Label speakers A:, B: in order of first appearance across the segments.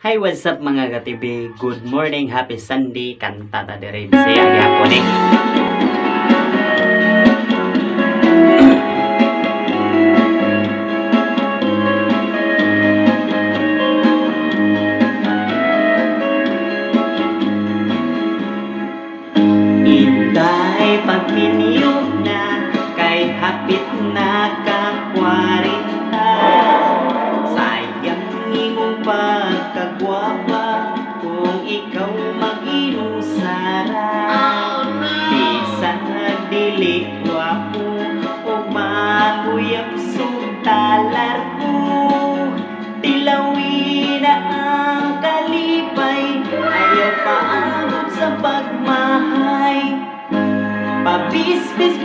A: Hi, what's up mga ka-TV? Good morning, happy Sunday. Kanta ta dire Bisaya gyapon eh. Inday pagminiyog na kay hapit na ka 40. Sayang imong pagkagwapa kung ikaw mag-inusara. Bisan dili gwapo o maguyap sugtalar ko. Tilawi na ang kalipay, ayaw paabot sa pagmahay. Pabisbis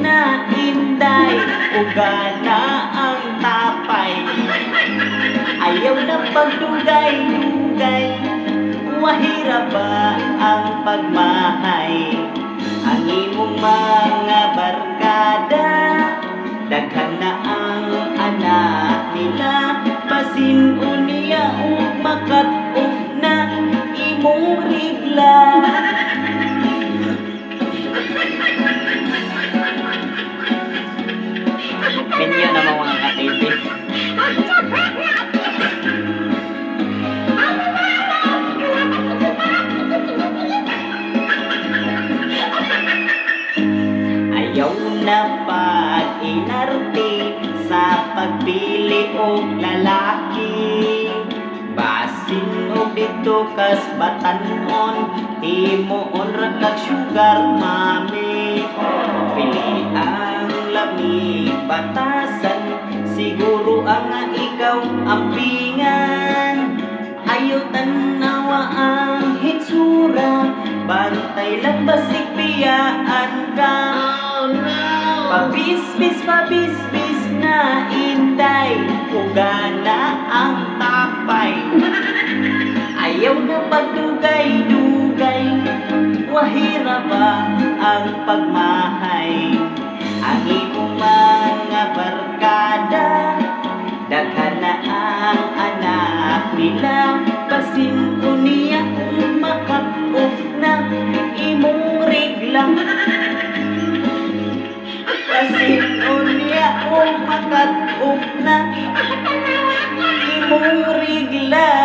A: na inday, ugana ang tapay. Ayaw na pagdugay-dugay, wahira ba ang pagmahay? Ang imong mga barkada, daghan na ang anak nila. Pasin-o niya o makat-off na imong rigla. Ganyan naman mga ka-TV. Ayaw na pag-inarte sa pagpili o lalaki. Basin o dito kas batanon, himuon ra kag sugar mami. Pili ang lami batasan, siguro ang ikaw ampingan. Ayaw tanawa ang hitsura, bantay lang basig piyaan ka. Pabisbis na inday, ugana ang tapay. Ayaw na pagdugay-dugay, wahira ba ang pagmahay? Ang imong mga barkada, daghan na ang anak nila. Pasin-o niya kung makat-off na imong regla. Pasin-o niya kung makat-off na imong regla.